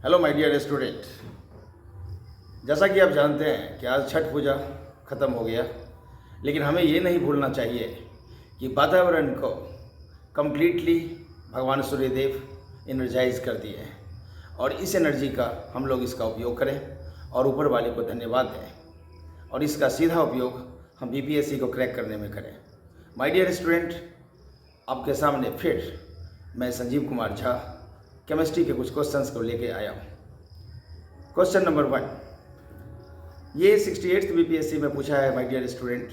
Hello my dear student. जैसा कि आप जानते हैं कि आज छठ पूजा ख़त्म हो गया, लेकिन हमें ये नहीं भूलना चाहिए कि वातावरण को कम्प्लीटली भगवान सूर्यदेव एनर्जाइज कर दिए हैं और इस एनर्जी का हम लोग इसका उपयोग करें और ऊपर वाले को धन्यवाद दें और इसका सीधा उपयोग हम बीपीएससी को क्रैक करने में करें। माय डियर स्टूडेंट, आपके सामने फिर मैं संजीव कुमार झा केमिस्ट्री के कुछ क्वेश्चंस को लेके आया हूँ। क्वेश्चन नंबर 1, ये 68th बीपीएससी में पूछा है। माय डियर स्टूडेंट,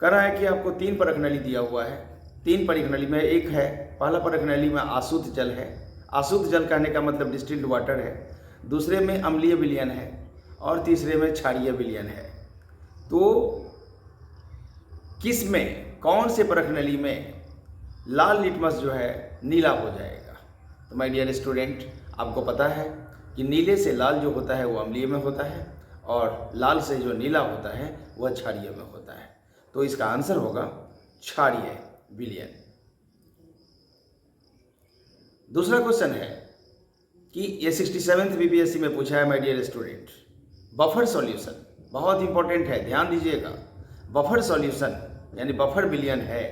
कह रहा है कि आपको 3 परख नली दिया हुआ है। 3 परख नली में एक है, पहला परख नली में आशुद्ध जल है। आशुद्ध जल कहने का मतलब डिस्टिल्ड वाटर है। दूसरे में अम्लीय विलयन है और तीसरे में क्षारीय विलयन है। तो किस में, कौन से परख नली में लाल लिटमस जो है नीला हो जाएगा? तो माय डियर स्टूडेंट, आपको पता है कि नीले से लाल जो होता है वो अम्लीय में होता है और लाल से जो नीला होता है वह क्षारीय में होता है। तो इसका आंसर होगा क्षारीय विलयन। दूसरा क्वेश्चन है कि ये 67th बीपीएससी में पूछा है। My dear student, buffer solution बहुत इंपॉर्टेंट है, ध्यान दीजिएगा। बफर सॉल्यूशन यानी बफर विलयन है,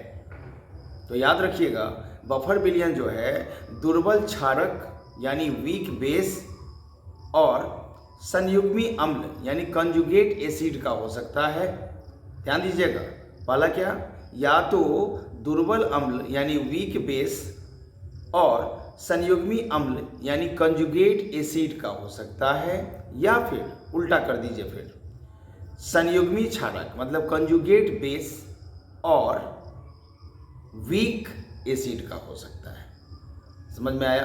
तो याद रखिएगा बफर विलयन जो है दुर्बल क्षारक यानी वीक बेस और संयुग्मी अम्ल यानी कंजुगेट एसिड का हो सकता है। ध्यान दीजिएगा, पहला क्या, या तो दुर्बल अम्ल यानी वीक बेस और संयुग्मी अम्ल यानी कंजुगेट एसिड का हो सकता है, या फिर उल्टा कर दीजिए, फिर संयुग्मी क्षारक मतलब कंजुगेट बेस और वीक एसिड का हो सकता है। समझ में आया?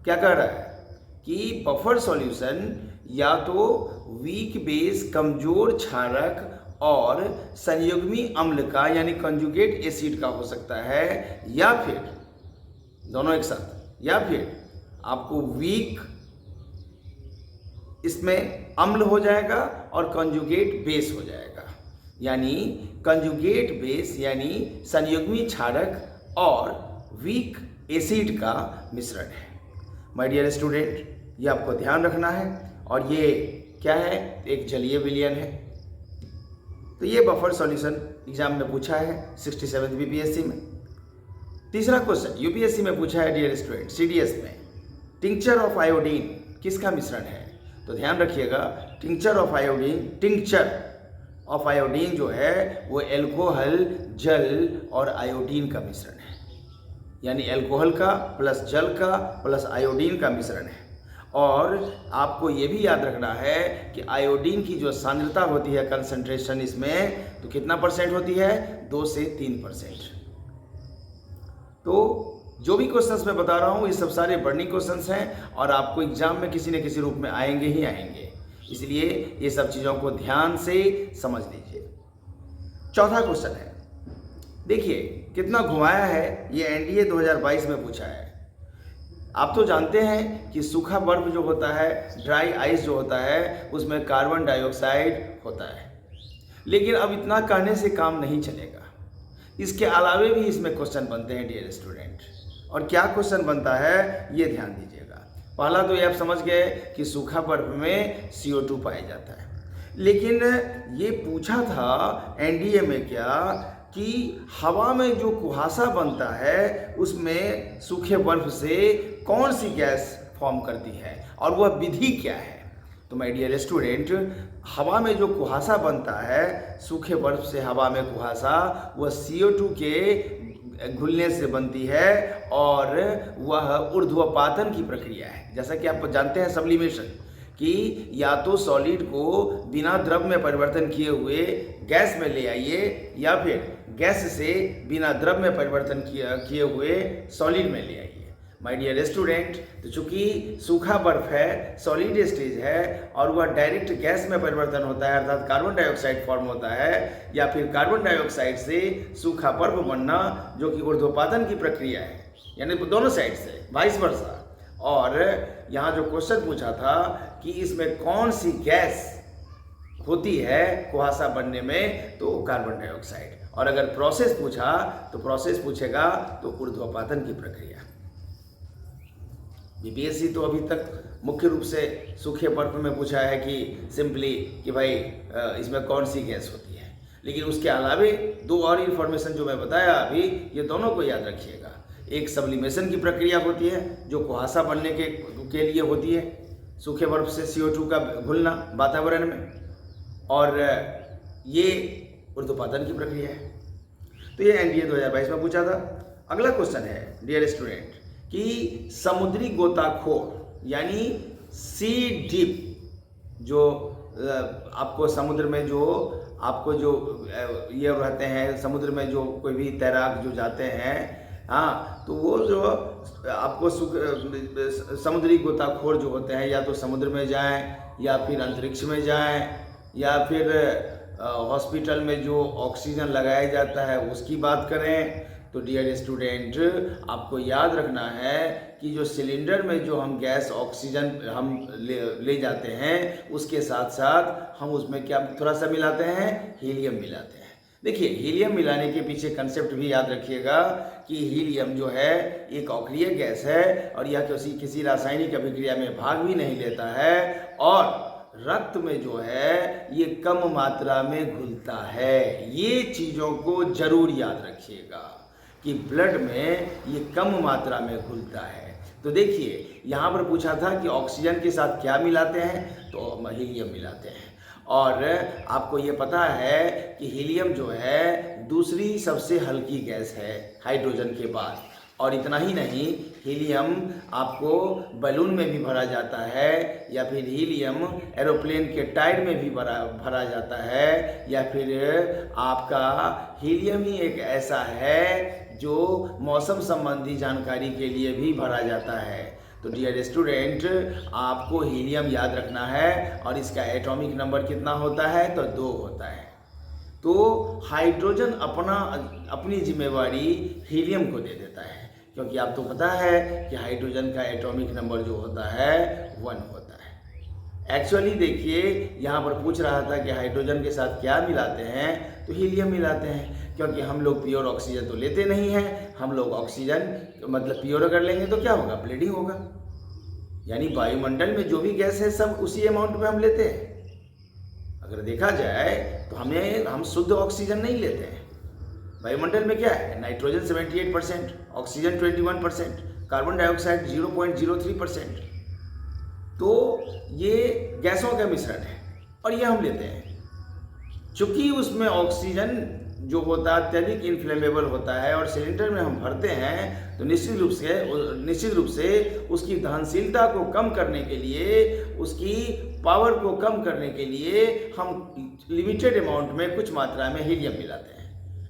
क्या कह रहा है कि बफर सॉल्यूशन या तो वीक बेस कमजोर क्षारक और संयुग्मी अम्ल का यानी कंजुगेट एसिड का हो सकता है, या फिर दोनों एक साथ, या फिर आपको वीक इसमें अम्ल हो जाएगा और कंजुगेट बेस हो जाएगा। यानी कंजुगेट बेस यानी संयुग्मी क्षारक और वीक एसिड का मिश्रण है। माय डियर स्टूडेंट, ये आपको ध्यान रखना है। और ये क्या है? एक जलीय विलयन है। तो ये बफर सॉल्यूशन एग्जाम में पूछा है 67th बीपीएससी में। तीसरा क्वेश्चन यूपीएससी में पूछा है डियर स्टूडेंट, सीडीएस में, टिंक्चर ऑफ आयोडीन किसका मिश्रण है? तो ध्यान रखिएगा, टिंक्चर ऑफ आयोडीन जो है वो एल्कोहल, जल और आयोडीन का मिश्रण है। यानी एल्कोहल का प्लस जल का प्लस आयोडीन का मिश्रण है। और आपको ये भी याद रखना है कि आयोडीन की जो सांद्रता होती है, कंसंट्रेशन इसमें, तो कितना परसेंट होती है? 2 से 3%। तो जो भी क्वेश्चंस मैं बता रहा हूँ ये सब सारे बर्निंग क्वेश्चंस हैं और आपको एग्जाम में किसी न किसी रूप में आएंगे ही आएंगे, इसलिए ये सब चीज़ों को ध्यान से समझ लीजिए। चौथा क्वेश्चन है, देखिए कितना घुमाया है, ये एनडीए 2022 में पूछा है। आप तो जानते हैं कि सूखा बर्फ जो होता है, ड्राई आइस जो होता है, उसमें कार्बन डाइऑक्साइड होता है। लेकिन अब इतना कहने से काम नहीं चलेगा, इसके अलावे भी इसमें क्वेश्चन बनते हैं डियर स्टूडेंट। और क्या क्वेश्चन बनता है ये ध्यान दीजिएगा। पहला तो ये आप समझ गए कि सूखा बर्फ में CO2 पाया जाता है, लेकिन ये पूछा था एनडीए में क्या कि हवा में जो कुहासा बनता है उसमें सूखे बर्फ से कौन सी गैस फॉर्म करती है और वह विधि क्या है? तो माय डियर स्टूडेंट, हवा में जो कुहासा बनता है, सूखे बर्फ से हवा में कुहासा, वह CO2 के घुलने से बनती है और वह ऊर्ध्वपातन की प्रक्रिया है। जैसा कि आप जानते हैं सब्लिमेशन, कि या तो सॉलिड को बिना द्रव में परिवर्तन किए हुए गैस में ले आइए, या फिर गैस से बिना द्रव में परिवर्तन किए हुए सॉलिड में ले आइए। माय डियर स्टूडेंट, तो चूंकि सूखा बर्फ है, सॉलिड स्टेज है और वह डायरेक्ट गैस में परिवर्तन होता है, अर्थात कार्बन डाइऑक्साइड फॉर्म होता है, या फिर कार्बन डाइऑक्साइड से सूखा बर्फ बनना जो कि ऊर्ध्वपातन की प्रक्रिया है, यानी दोनों साइड से वाइस वर्सा। और यहाँ जो क्वेश्चन पूछा था कि इसमें कौन सी गैस होती है कुहासा बनने में, तो कार्बन डाइऑक्साइड। और अगर प्रोसेस पूछा तो प्रोसेस पूछेगा तो ऊर्ध्वपातन की प्रक्रिया। बीपीएससी तो अभी तक मुख्य रूप से सूखे बर्फ में पूछा है कि सिंपली कि भाई इसमें कौन सी गैस होती है, लेकिन उसके अलावे दो और इन्फॉर्मेशन जो मैं बताया अभी, ये दोनों को याद रखिएगा। एक सब्लिमेशन की प्रक्रिया होती है जो कुहासा बनने के लिए होती है, सूखे बर्फ से CO2 का घुलना वातावरण में, और ये ऊर्ध्वपातन की प्रक्रिया है। तो ये NDA 2022 में पूछा था। अगला क्वेश्चन है डियर स्टूडेंट कि समुद्री गोताखोर यानी सी डीप, जो आपको समुद्र में जो आपको जो ये रहते हैं, समुद्र में जो कोई भी तैराक जो जाते हैं, हाँ, तो वो जो आपको समुद्री गोताखोर जो होते हैं, या तो समुद्र में जाएं या फिर अंतरिक्ष में जाएं या फिर हॉस्पिटल में जो ऑक्सीजन लगाया जाता है उसकी बात करें। तो डियर स्टूडेंट, आपको याद रखना है कि जो सिलेंडर में जो हम गैस ऑक्सीजन हम ले जाते हैं, उसके साथ साथ हम उसमें क्या थोड़ा सा मिलाते हैं, हीलियम मिलाते हैं। देखिए, हीलियम मिलाने के पीछे कंसेप्ट भी याद रखिएगा कि हीलियम जो है एक अक्रिय गैस है और यह किसी रासायनिक अभिक्रिया में भाग भी नहीं लेता है, और रक्त में जो है ये कम मात्रा में घुलता है। ये चीज़ों को जरूर याद रखिएगा कि ब्लड में ये कम मात्रा में घुलता है। तो देखिए, यहाँ पर पूछा था कि ऑक्सीजन के साथ क्या मिलाते हैं, तो हीलियम मिलाते हैं। और आपको ये पता है कि हीलियम जो है दूसरी सबसे हल्की गैस है हाइड्रोजन के बाद। और इतना ही नहीं, हीलियम आपको बलून में भी भरा जाता है, या फिर हीलियम एरोप्लेन के टायर में भी भरा जाता है, या फिर आपका हीलियम ही एक ऐसा है जो मौसम संबंधी जानकारी के लिए भी भरा जाता है। तो डियर स्टूडेंट, आपको हीलियम याद रखना है, और इसका एटॉमिक नंबर कितना होता है, तो 2 होता है। तो हाइड्रोजन अपनी जिम्मेवारी हीलियम को दे देता है, क्योंकि आपको पता है कि हाइड्रोजन का एटॉमिक नंबर जो होता है 1 होता है। एक्चुअली देखिए, यहाँ पर पूछ रहा था कि हाइड्रोजन के साथ क्या मिलाते हैं, तो हीलियम मिलाते हैं, क्योंकि हम लोग प्योर ऑक्सीजन तो लेते नहीं हैं। हम लोग ऑक्सीजन मतलब प्योर अगर लेंगे तो क्या होगा, ब्लीडिंग होगा। यानी वायुमंडल में जो भी गैस है सब उसी अमाउंट में हम लेते हैं। अगर देखा जाए तो हम शुद्ध ऑक्सीजन नहीं लेते हैं। वायुमंडल में क्या है, नाइट्रोजन 78%, ऑक्सीजन 21%, कार्बन डाइऑक्साइड 0.03%। तो ये गैसों का मिश्रण है और ये हम लेते हैं। चूंकि उसमें ऑक्सीजन जो होता है अत्यधिक इन्फ्लेमेबल होता है और सिलेंडर में हम भरते हैं, तो निश्चित रूप से उसकी दहनशीलता को कम करने के लिए, उसकी पावर को कम करने के लिए हम लिमिटेड अमाउंट में कुछ मात्रा में हीलियम मिलाते हैं।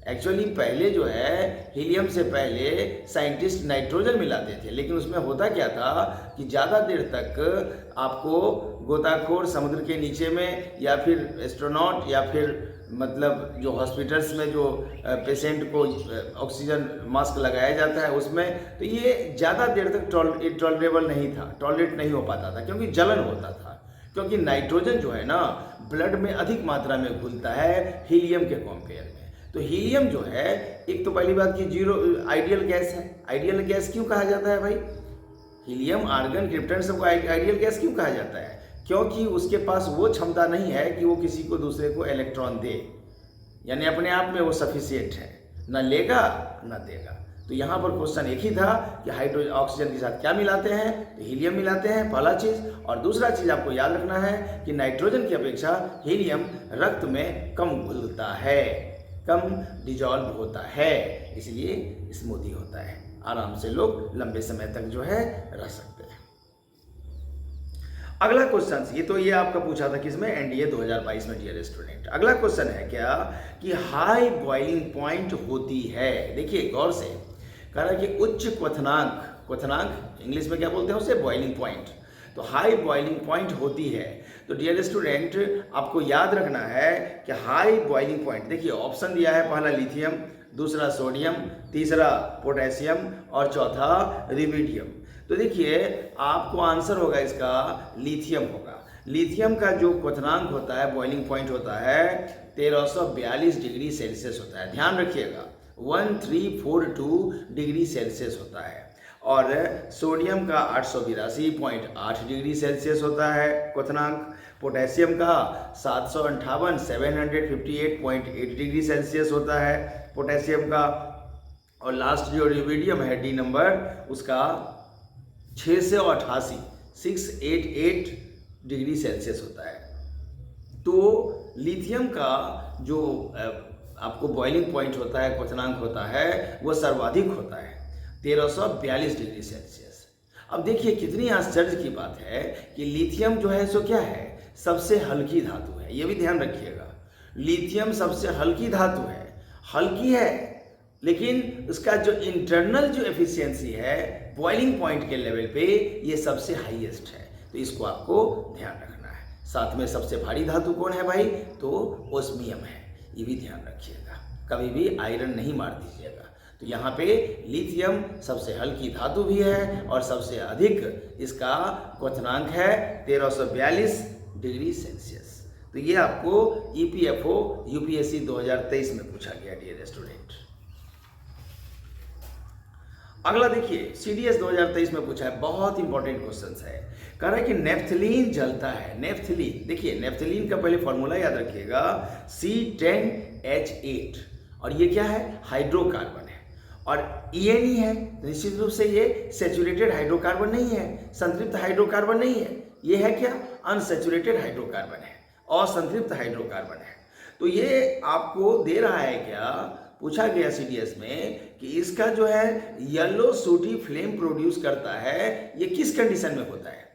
एक्चुअली पहले जो है हीलियम से पहले साइंटिस्ट नाइट्रोजन मिलाते थे, लेकिन उसमें होता क्या था कि ज़्यादा देर तक आपको गोताखोर समुद्र के नीचे में, या फिर एस्ट्रोनॉट, या फिर मतलब जो हॉस्पिटल्स में जो पेशेंट को ऑक्सीजन मास्क लगाया जाता है उसमें, तो ये ज़्यादा देर तक टॉलरेबल नहीं था, टॉलरेट नहीं हो पाता था, क्योंकि जलन होता था। क्योंकि नाइट्रोजन जो है ना ब्लड में अधिक मात्रा में घुलता है हीलियम के कंपेयर में। तो हीलियम जो है, एक तो पहली बात कि जीरो आइडियल गैस है। आइडियल गैस क्यों कहा जाता है भाई? हीलियम, आर्गन, क्रिप्टन सबको आइडियल गैस क्यों कहा जाता है? क्योंकि उसके पास वो क्षमता नहीं है कि वो किसी को दूसरे को इलेक्ट्रॉन दे, यानी अपने आप में वो सफिशिएंट है, ना लेगा ना देगा। तो यहाँ पर क्वेश्चन एक ही था कि हाइड्रोजन ऑक्सीजन के साथ क्या मिलाते हैं, तो हीलियम मिलाते हैं, पहला चीज़। और दूसरा चीज़ आपको याद रखना है कि नाइट्रोजन की अपेक्षा हीलियम रक्त में कम घुलता है, कम डिजॉल्व होता है, इसलिए स्मूदी होता है, आराम से लोग लंबे समय तक जो है रह सकते हैं। अगला क्वेश्चन, ये आपका पूछा था किसमें, NDA 2022 में डियर स्टूडेंट। अगला क्वेश्चन है क्या कि हाई बॉइलिंग पॉइंट होती है। देखिए गौर से, कह रहा है कि उच्च क्वथनांक इंग्लिश में क्या बोलते हैं उसे, बॉइलिंग पॉइंट। तो हाई बॉइलिंग पॉइंट होती है। तो डियर स्टूडेंट, आपको याद रखना है कि हाई बॉइलिंग पॉइंट, देखिए ऑप्शन दिया है, पहला लिथियम, दूसरा सोडियम, तीसरा पोटेशियम और चौथा रिबिडियम। तो देखिए आपको आंसर होगा इसका लिथियम होगा। लिथियम का जो क्वथनांक होता है, बॉइलिंग पॉइंट होता है 1342 डिग्री सेल्सियस होता है। ध्यान रखिएगा 1342 डिग्री सेल्सियस होता है। और सोडियम का 882.8 डिग्री सेल्सियस होता है क्वथनांक, पोटेशियम का 758 डिग्री सेल्सियस होता है पोटेशियम का, और लास्ट जो रुबिडियम है डी नंबर, उसका 688 डिग्री सेल्सियस होता है। तो लिथियम का जो आपको बॉइलिंग पॉइंट होता है, क्वथनांक होता है, वो सर्वाधिक होता है 1342 डिग्री सेल्सियस। अब देखिए कितनी आश्चर्य की बात है कि लिथियम जो है सो क्या है, सबसे हल्की धातु है। ये भी ध्यान रखिएगा, लिथियम सबसे हल्की धातु है, हल्की है, लेकिन उसका जो इंटरनल जो एफिशिएंसी है बॉइलिंग पॉइंट के लेवल पे ये सबसे हाईएस्ट है। तो इसको आपको ध्यान रखना है। साथ में सबसे भारी धातु कौन है भाई, तो ओस्मियम है, ये भी ध्यान रखिएगा, कभी भी आयरन नहीं मार दीजिएगा। तो यहाँ पे लिथियम सबसे हल्की धातु भी है और सबसे अधिक इसका क्वथनांक है 1342 डिग्री सेल्सियस। तो ये आपको EPFO UPSC 2023 में पूछा गया डियर स्टूडेंट। अगला देखिए CDS 2023 में पूछा है, बहुत इंपॉर्टेंट क्वेश्चन है। कह रहा है कि नेफ्थलीन जलता है। नेफ्थलीन, देखिए नेफ्थलीन का पहले फॉर्मूला याद रखिएगा, C10H8, और ये क्या है, हाइड्रोकार्बन है, और ENE है, निश्चित रूप से ये सैचुरेटेड हाइड्रोकार्बन नहीं है, संतृप्त हाइड्रोकार्बन नहीं है, ये है क्या, अनसैचुरेटेड हाइड्रोकार्बन है, असंतृप्त हाइड्रोकार्बन है। तो ये आपको दे रहा है क्या, पूछा गया CDS में कि इसका जो है येलो सूटी फ्लेम प्रोड्यूस करता है, ये किस कंडीशन में होता है।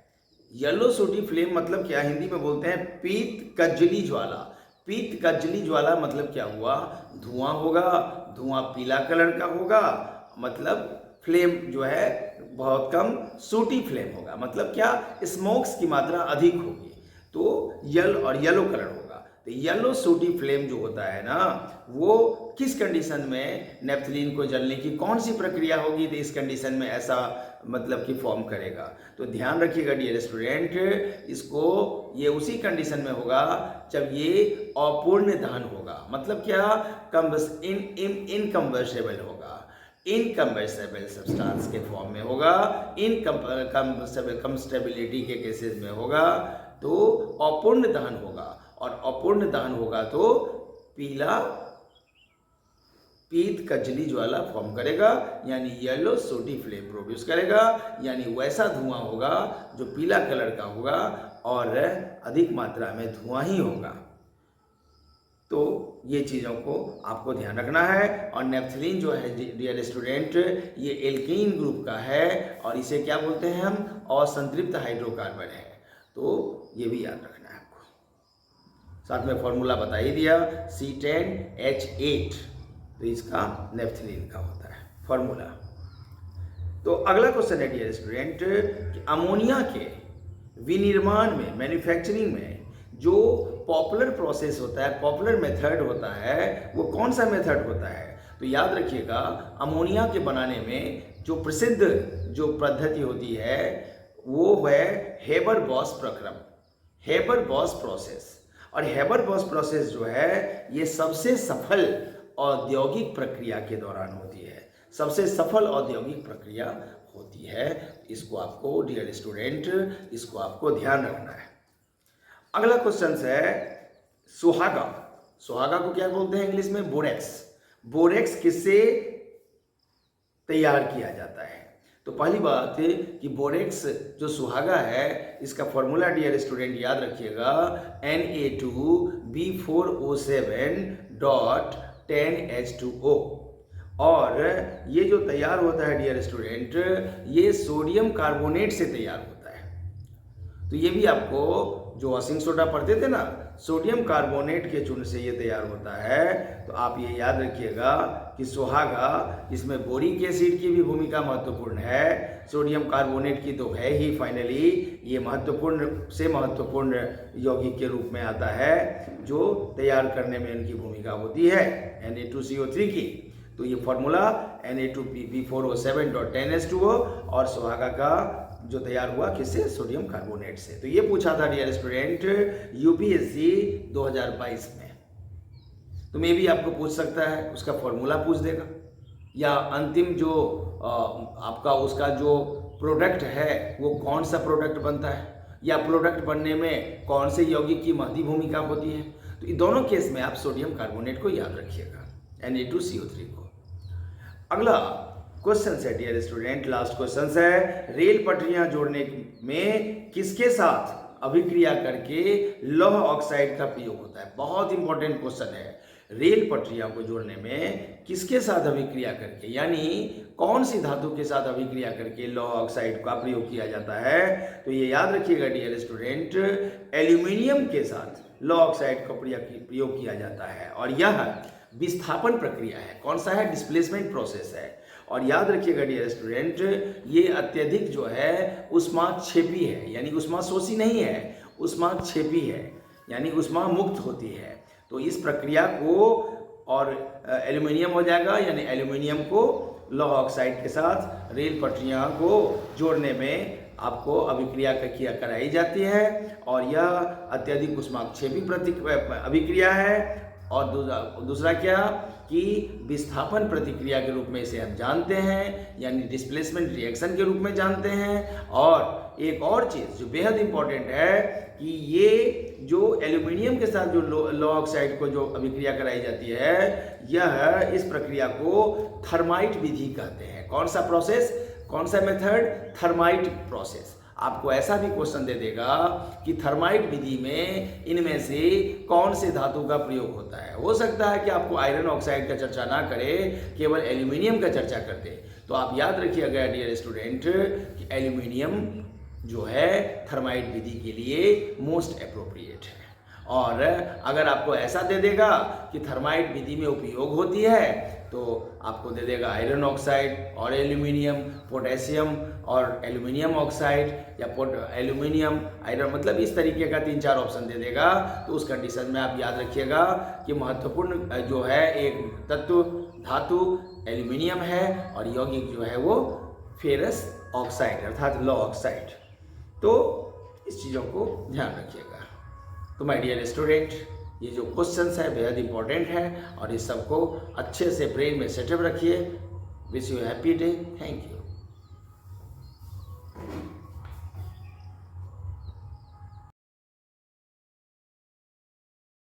येलो सूटी फ्लेम मतलब क्या, हिंदी में बोलते हैं पीत कज्जली ज्वाला। पीत कज्जली ज्वाला मतलब क्या हुआ, धुआं होगा, धुआं पीला कलर का होगा, मतलब फ्लेम जो है बहुत कम, सूटी फ्लेम होगा, मतलब क्या, स्मोक्स की मात्रा अधिक होगी, तो येलो कलर होगा। तो येलो सूटी फ्लेम जो होता है ना, वो किस कंडीशन में नेफ्थलीन को जलने की कौन सी प्रक्रिया होगी, तो इस कंडीशन में ऐसा मतलब कि फॉर्म करेगा। तो ध्यान रखिएगा डियर स्टूडेंट, इसको ये उसी कंडीशन में होगा जब ये अपूर्ण दहन होगा, मतलब क्या, इनकम्बस्टेबल होगा, इनकम्बस्टेबल सब्सटेंस के फॉर्म में होगा, इनकम्बस्टेबिलिटी के केसेस में होगा, तो अपूर्ण दहन होगा, और अपूर्ण दहन होगा तो पीत कज्जली ज्वाला फॉर्म करेगा, यानी येलो सोटी फ्लेम प्रोड्यूस करेगा, यानी वैसा धुआं होगा जो पीला कलर का होगा और अधिक मात्रा में धुआं ही होगा। तो ये चीज़ों को आपको ध्यान रखना है। और नेफ्थलीन जो है डियर स्टूडेंट, ये एल्कीन ग्रुप का है और इसे क्या बोलते हैं हम, असंतृप्त हाइड्रोकार्बन है। तो ये भी याद रखना है आपको। साथ में फॉर्मूला बता ही दिया, C10H8, तो इसका नेफ्थलीन का होता है फॉर्मूला। तो अगला क्वेश्चन है डियर स्टूडेंट कि अमोनिया के विनिर्माण में, मैन्युफैक्चरिंग में जो पॉपुलर प्रोसेस होता है, पॉपुलर मेथड होता है, वो कौन सा मेथड होता है। तो याद रखिएगा, अमोनिया के बनाने में जो प्रसिद्ध जो पद्धति होती है वो है हेबर-बॉस प्रक्रम, हेबर-बॉस प्रोसेस। और हेबर-बॉस प्रोसेस जो है ये सबसे सफल औद्योगिक प्रक्रिया के दौरान होती है, सबसे सफल औद्योगिक प्रक्रिया होती है। इसको आपको डियर स्टूडेंट, इसको आपको ध्यान रखना है। अगला क्वेश्चन है सुहागा। सुहागा को क्या बोलते हैं इंग्लिश में, बोरेक्स। बोरेक्स किससे तैयार किया जाता है। तो पहली बात कि बोरेक्स जो सुहागा है, इसका फॉर्मूला डियर स्टूडेंट याद रखिएगा, Na2B4O7.10H2O। और ये जो तैयार होता है डियर स्टूडेंट, ये सोडियम कार्बोनेट से तैयार होता है। तो ये भी आपको जो वॉशिंग सोडा पढ़ते थे ना, सोडियम कार्बोनेट के चूर्ण से ये तैयार होता है। तो आप ये याद रखिएगा कि सुहागा, इसमें बोरिक एसिड की भी भूमिका महत्वपूर्ण है, सोडियम कार्बोनेट की तो है ही, फाइनली ये महत्वपूर्ण से महत्वपूर्ण यौगिक के रूप में आता है जो तैयार करने में इनकी भूमिका होती है Na2CO3 की। तो ये फॉर्मूला Na2B4O7.10H2O, और सुहागा का जो तैयार हुआ किससे, सोडियम कार्बोनेट से। तो ये पूछा था डियर स्टूडेंट UPSC 2022 में। तो मे भी आपको पूछ सकता है, उसका फॉर्मूला पूछ देगा, या अंतिम जो आपका उसका जो प्रोडक्ट है वो कौन सा प्रोडक्ट बनता है, या प्रोडक्ट बनने में कौन से यौगिक की महती भूमिका होती है। तो इन दोनों केस में आप सोडियम कार्बोनेट को याद रखिएगा, Na2CO3 को। अगला क्वेश्चन है डियर स्टूडेंट, लास्ट क्वेश्चन है, रेल पटरियां जोड़ने में किसके साथ अभिक्रिया करके लौह ऑक्साइड का प्रयोग होता है। बहुत इंपॉर्टेंट क्वेश्चन है, रेल पटरियां को जोड़ने में किसके साथ अभिक्रिया करके, यानी कौन सी धातु के साथ अभिक्रिया करके लौह ऑक्साइड का प्रयोग किया जाता है। तो ये याद रखिएगा डियर स्टूडेंट, एल्यूमिनियम के साथ लौह ऑक्साइड का प्रयोग किया जाता है, और यह विस्थापन प्रक्रिया है। कौन सा है, डिस्प्लेसमेंट प्रोसेस है। और याद रखिएगा डियर स्टूडेंट, ये अत्यधिक जो है ऊष्माक्षेपी है, यानी ऊष्माशोषी नहीं है, ऊष्माक्षेपी है, यानी ऊष्मा मुक्त होती है। तो इस प्रक्रिया को, और एल्यूमिनियम हो जाएगा, यानी एल्यूमिनियम को लौह ऑक्साइड के साथ रेल पटरियां को जोड़ने में आपको अभिक्रिया कराई जाती है, और यह अत्यधिक ऊष्माक्षेपी अभिक्रिया है। और दूसरा क्या कि विस्थापन प्रतिक्रिया के रूप में इसे हम जानते हैं, यानी डिस्प्लेसमेंट रिएक्शन के रूप में जानते हैं। और एक और चीज़ जो बेहद इंपॉर्टेंट है कि ये जो एल्यूमिनियम के साथ जो लौह ऑक्साइड को जो अभिक्रिया कराई जाती है, यह इस प्रक्रिया को थर्माइट विधि कहते हैं। कौन सा प्रोसेस, कौन सा मेथड, थर्माइट प्रोसेस। आपको ऐसा भी क्वेश्चन दे देगा कि थर्माइट विधि में इनमें से कौन से धातु का प्रयोग होता है। हो सकता है कि आपको आयरन ऑक्साइड का चर्चा ना करे, केवल एल्यूमिनियम का चर्चा कर दे। तो आप याद रखिएगा डियर स्टूडेंट कि एल्यूमिनियम जो है थर्माइट विधि के लिए मोस्ट एप्रोप्रिएट है। और अगर आपको ऐसा दे देगा कि थर्माइट विधि में उपयोग होती है, तो आपको दे देगा आयरन ऑक्साइड और एल्यूमिनियम, पोटेशियम और एल्यूमिनियम ऑक्साइड, या एल्यूमिनियम आयरन, मतलब इस तरीके का 3-4 ऑप्शन दे देगा। तो उस कंडीशन में आप याद रखिएगा कि महत्वपूर्ण जो है एक तत्व धातु एल्यूमिनियम है, और यौगिक जो है वो फेरस ऑक्साइड अर्थात लौह ऑक्साइड। तो इस चीज़ों को ध्यान रखिएगा। तो माय डियर स्टूडेंट, ये जो क्वेश्चंस है बेहद इंपॉर्टेंट है, और इस सबको अच्छे से ब्रेन में सेटअप रखिए। Wish you happy day. Thank you.